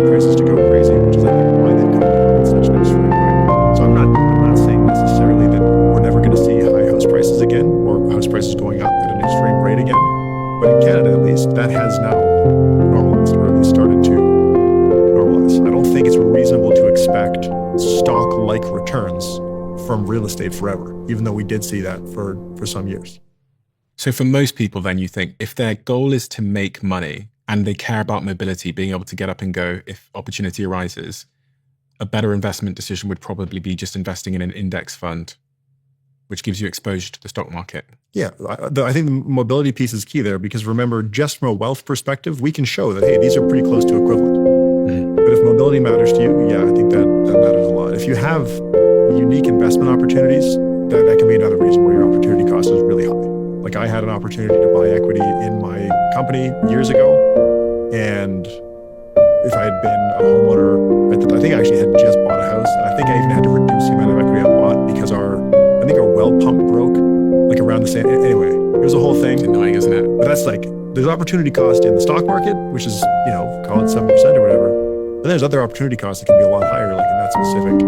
prices to go crazy, which is I think why they've come down in such an extreme way. So I'm not saying necessarily that we're never going to see high house prices again or house prices going up at an extreme rate again. But in Canada, at least, that has now normalized, or at least started to normalize. I don't think it's reasonable to expect stock-like returns from real estate forever, even though we did see that for some years. So for most people, then, you think if their goal is to make money and they care about mobility, being able to get up and go if opportunity arises, a better investment decision would probably be just investing in an index fund, which gives you exposure to the stock market. Yeah, I think the mobility piece is key there, because remember, just from a wealth perspective, we can show that, hey, these are pretty close to equivalent. Mm-hmm. But if mobility matters to you, I think that matters a lot. If you have unique investment opportunities, that can be another reason where your opportunity cost is really high. Like I had an opportunity to buy equity in my company years ago, and if I had been a homeowner I think I actually had just bought a house, and I think I even had to reduce the amount of equity I bought because our well pump broke like around the same. Anyway, it was a whole thing. It's annoying, isn't it? But that's like, there's opportunity cost in the stock market, which is, call it 7% or whatever. And there's other opportunity costs that can be a lot higher, like in that specific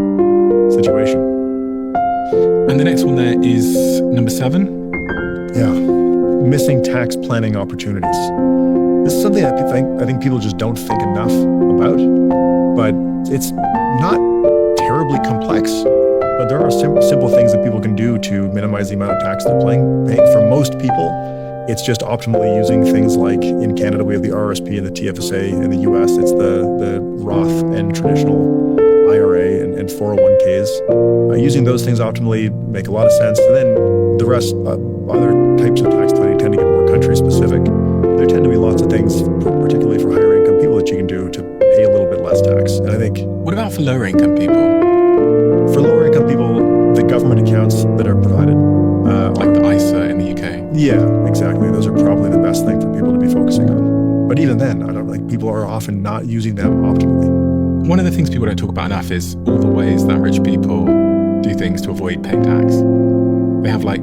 situation. And the next one there is number 7. Yeah, missing tax planning opportunities. This is something I think people just don't think enough about, but it's not terribly complex. But there are simple things that people can do to minimize the amount of tax they're paying. For most people, it's just optimally using things like, in Canada, we have the RSP and the TFSA. In the US, it's the Roth and traditional IRA and 401ks. Using those things optimally make a lot of sense. And then the rest, other types of tax planning tend to get more country specific. There tend to be lots of things, particularly for higher income people, that you can do to pay a little bit less tax. And I think... What about for lower income people? For lower income people, the government accounts that are provided... like the ISA in the UK? Yeah, exactly. Those are probably the best thing for people to be focusing on. But even then, people are often not using them optimally. One of the things people don't talk about enough is all the ways that rich people do things to avoid paying tax.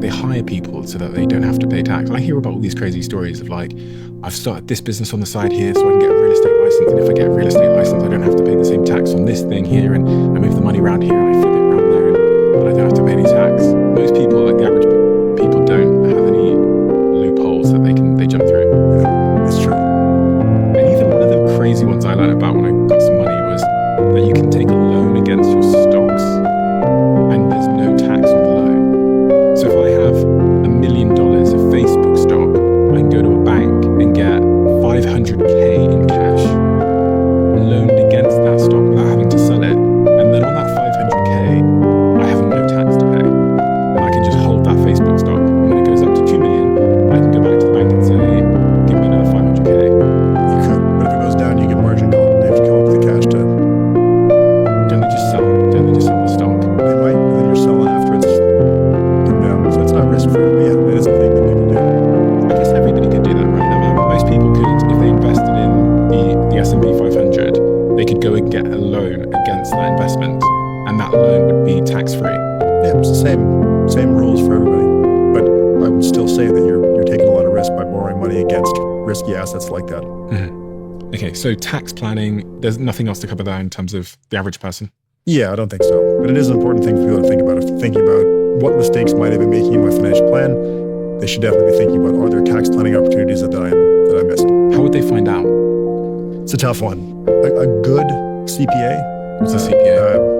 They hire people so that they don't have to pay tax. I hear about all these crazy stories of I've started this business on the side here so I can get a real estate license, and if I get a real estate license, I don't have to pay the same tax on this thing here, and I move the money around here and I flip it around there, and I don't have to pay any tax. Most people, the average people, don't have any loopholes that they jump through. Yeah, it's true. And even one of the crazy ones I learned about when I got some money was that you can take a loan against your stocks and there's no tax on the loan. So if I have $1 million of Facebook stock, I can go to a bank and get 500K in cash loaned against that stock without having to sell it. And then on that 500K, I have no tax to pay. And I can just hold that Facebook stock. And when it goes up to 2 million, I can go back to the bank and say, give me another 500K. You could, but if it goes down, you get margin call. They have to come up with the cash to... Don't they just sell the stock? They might, and then you're selling after it's come down. So it's not risk-free, but yeah, that is a thing that people do. I guess everybody could do that, right? I mean, most people could, if they invested in the S&P 500, they could go and get a loan against that investment, and that loan would be tax-free. Yeah, it's the same rules for everybody. But I would still say that you're taking a lot of risk by borrowing money against risky assets like that. Mm-hmm. Okay, so tax planning, there's nothing else to cover there in terms of the average person? Yeah, I don't think so. But it is an important thing for people to think about. If they're thinking about what mistakes might I be making in my financial plan, they should definitely be thinking about, are there tax planning opportunities that I'm missing? How would they find out? It's a tough one. A good CPA, What's a CPA?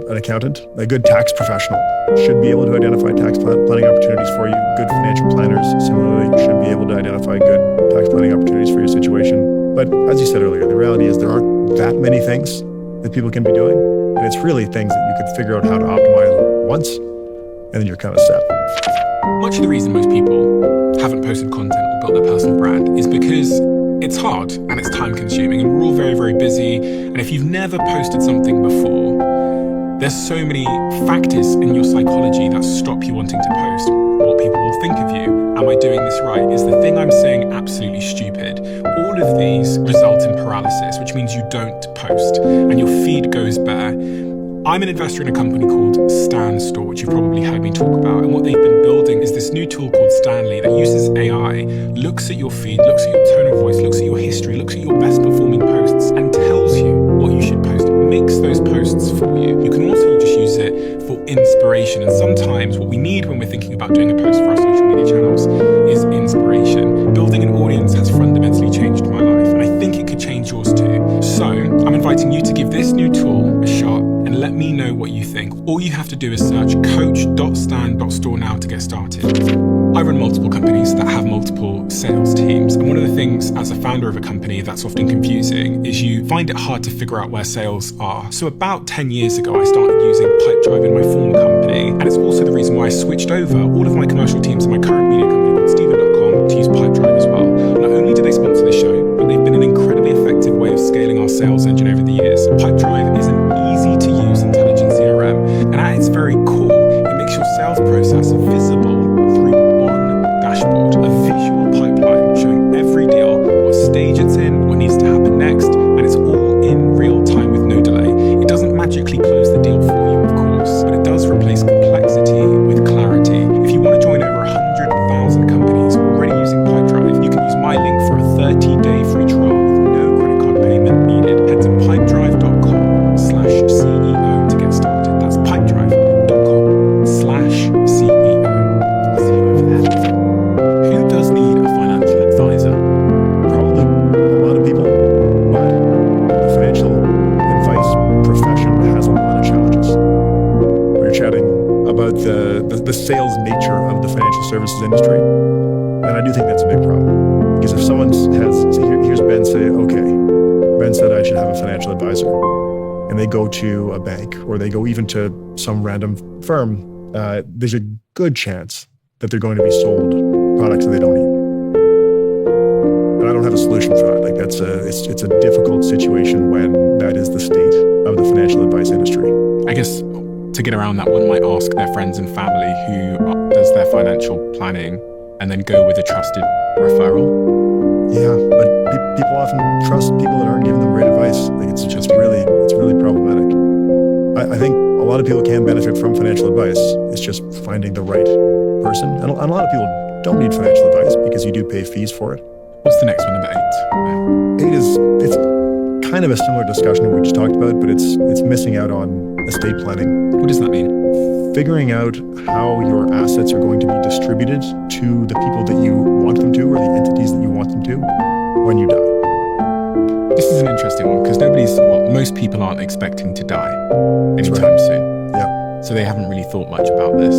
an accountant, a good tax professional should be able to identify tax planning opportunities for you. Good financial planners, similarly, should be able to identify good tax planning opportunities for your situation. But as you said earlier, the reality is there aren't that many things that people can be doing. And it's really things that you could figure out how to optimize once, and then you're kind of set. Much of the reason most people haven't posted content or built their personal brand is because it's hard and it's time consuming, and we're all very, very busy. And if you've never posted something before, there's so many factors in your psychology that stop you wanting to post. What people will think of you. Am I doing this right? Is the thing I'm saying absolutely stupid? All of these result in paralysis, which means you don't post and your feed goes bare. I'm an investor in a company called Stan Store, which you've probably heard me talk about. And what they've been building is this new tool called Stanley that uses AI, looks at your feed, looks at your tone of voice, looks at your history, looks at your best performing posts, and tells you what you should post. It makes those posts for you. You can also just use it for inspiration. And sometimes what we need when we're thinking about doing a post for our social media channels is inspiration. Building an audience has fundamentally changed my life, and I think it could change yours too. So I'm inviting you to give this new tool a shot and let me know what you think. All you have to do is search coach.stan.store now to get started. I run multiple companies that have multiple sales teams, and one of the things as a founder of a company that's often confusing is you find it hard to figure out where sales are. So about 10 years ago, I started using Pipedrive in my former company, and it's also the reason why I switched over all of my commercial teams in my current media company called Steven.com to use Pipedrive as well. Not only do they sponsor the show, but they've been an incredibly effective way of scaling our sales engine over the years. Pipedrive is an easy-to-use intelligent CRM, and at its very core, it makes your sales process visible through one dashboard, a visual pipeline showing every deal, what stage it's in, what needs to happen next, and it's all in real time with no delay. It doesn't magically close the deal for you, of course, but it does replace complexity with clarity. If you want to join over 100,000 the sales nature of the financial services industry. And I do think that's a big problem. Because if someone here's Ben say, okay, Ben said I should have a financial advisor. And they go to a bank or they go even to some random firm, there's a good chance that they're going to be sold products that they don't need. And I don't have a solution for that. Like it's a difficult situation when that is the state of the financial advice industry. I guess to get around that, one might ask their friends and family who does their financial planning and then go with a trusted referral. Yeah, but people often trust people that aren't giving them great advice. Like it's really problematic. I think a lot of people can benefit from financial advice. It's just finding the right person. And a lot of people don't need financial advice because you do pay fees for it. What's the next one, number 8? 8 it's kind of a similar discussion to what we just talked about, but it's missing out on estate planning. What does that mean? Figuring out how your assets are going to be distributed to the people that you want them to, or the entities that you want them to, when you die. This is an interesting one because most people aren't expecting to die anytime soon. Yeah. So they haven't really thought much about this.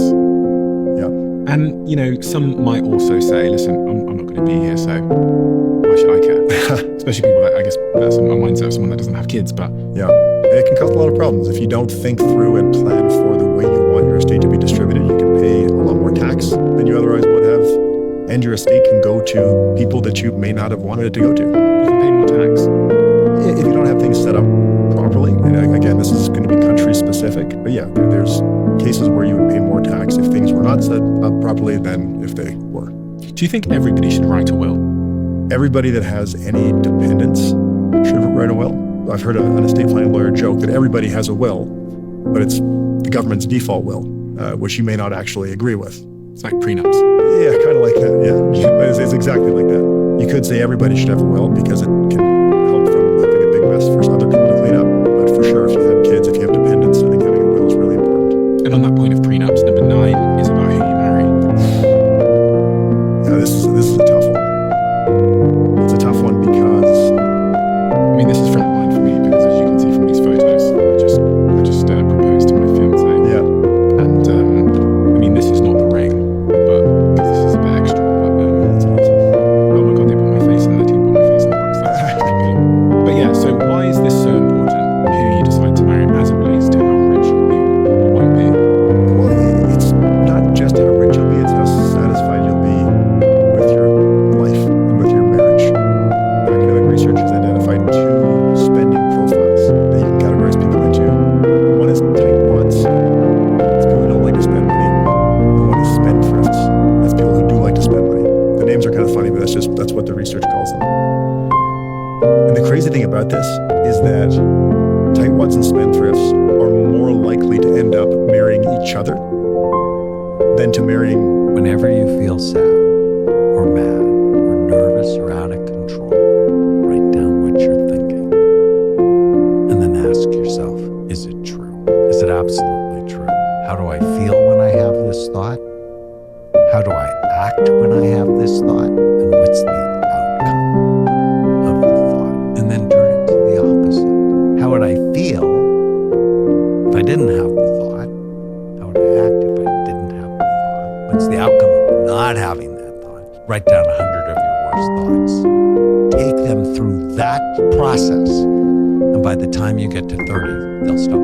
Yeah. And, some might also say, listen, I'm not going to be here, so why should I care? Especially people that, I guess, that's a mindset of someone that doesn't have kids, but... Yeah. It can cause a lot of problems. If you don't think through and plan for the way you want your estate to be distributed, you can pay a lot more tax than you otherwise would have. And your estate can go to people that you may not have wanted it to go to. You can pay more tax. If you don't have things set up properly, and again, this is going to be country specific, but yeah, there's cases where you would pay more tax if things were not set up properly than if they were. Do you think everybody should write a will? Everybody that has any dependents should write a will. I've heard an estate planning lawyer joke that everybody has a will, but it's the government's default will, which you may not actually agree with. It's like prenups. Yeah, kind of like that, yeah. It's exactly like that. You could say everybody should have a will because it can help from having a big mess for other people to clean up. But for sure, if you have kids, if you have dependents, I think having a will is really important. And on that point of prenups, number 9 is about who you marry. Yeah, this is a tough one. It's a tough one because... this is front of mind for me because, as you can see from these photos, I just proposed to my fiancée. Yeah. And this is not the ring, but this is a bit extra. But That's awesome. oh my god, they put my face in. The team put my face in the box. That's okay. But yeah, so why is this so important? Who you decide to marry as it relates to how rich you'll be or won't be? Well, it's not just how rich you'll be; it's how satisfied you'll be with your life and with your marriage. Academic research has identified 2 spending profiles that you can categorize people into. One is tightwads. That's people who don't like to spend money. And one is spendthrifts. That's people who do like to spend money. The names are kind of funny, but that's what the research calls them. And the crazy thing about this is that tightwads and spendthrifts are more likely to end up marrying each other than to marrying... Whenever you feel sad or mad or nervous or out of control, write down what you're thinking. And then ask yourself, is it true? Is it absolutely true? How do I feel when I have this thought? How do I act when I have this thought? And what's the outcome of the thought? And then turn it to the opposite. How would I feel if I didn't have the thought? How would I act if I didn't have the thought? What's the outcome of not having that thought? Write down 100 of your worst thoughts. Take them through that process. And by the time you get to 30, they'll stop